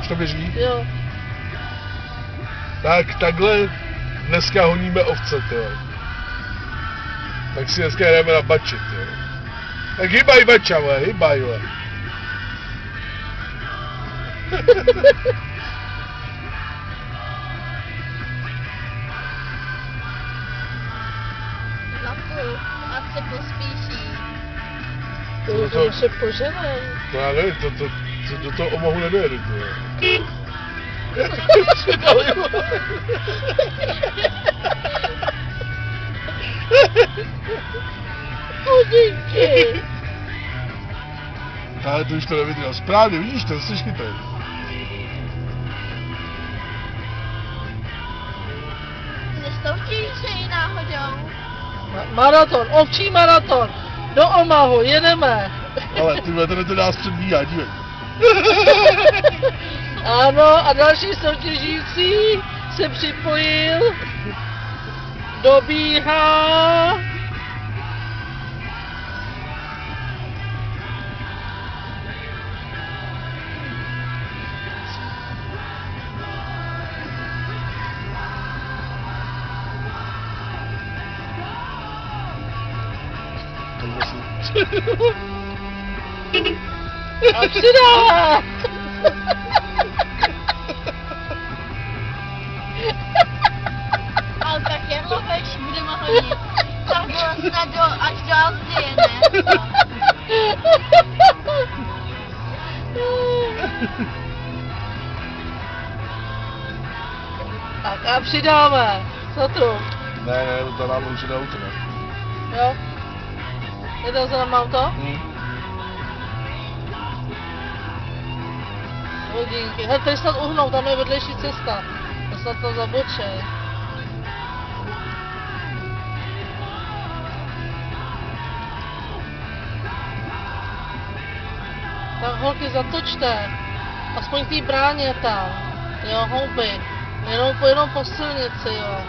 Už to běží? Jo. Tak takhle dneska honíme ovce, jo. Tak si dneska jdeme na bačit, jo. Tak hybaj bača, vole, hybaj, vole. Zlatku, ať se pospíší. To se poženej. To já nevím, to do toho omohu nedojedu, to jo. Chudinky. Ale to už to nevydržel. Správně, vidíš to, jsi chytrý. Nesoutěží se ji náhodou. Maraton, ovčí maraton. Do Omahu, jedeme. Ale tyhle, to nás předbíhá, dívej. Ano, a další soutěžící se připojil. Dobíhá. A přidává. Ale tak Jarloveš budeme honit. Tak bylo snad až do Azdie, ne? Tak a přidáme. Co tu? Ne, to nám už jde auto, ne? Jo? Jedeme se na auto? Hodinky. Hele, tady snad uhnou, tam je vedlejší cesta. To snad to zabočej. Tak holky, zatočte. Aspoň k té bráně tam. Jo, houby. Jenom po silnici, jo.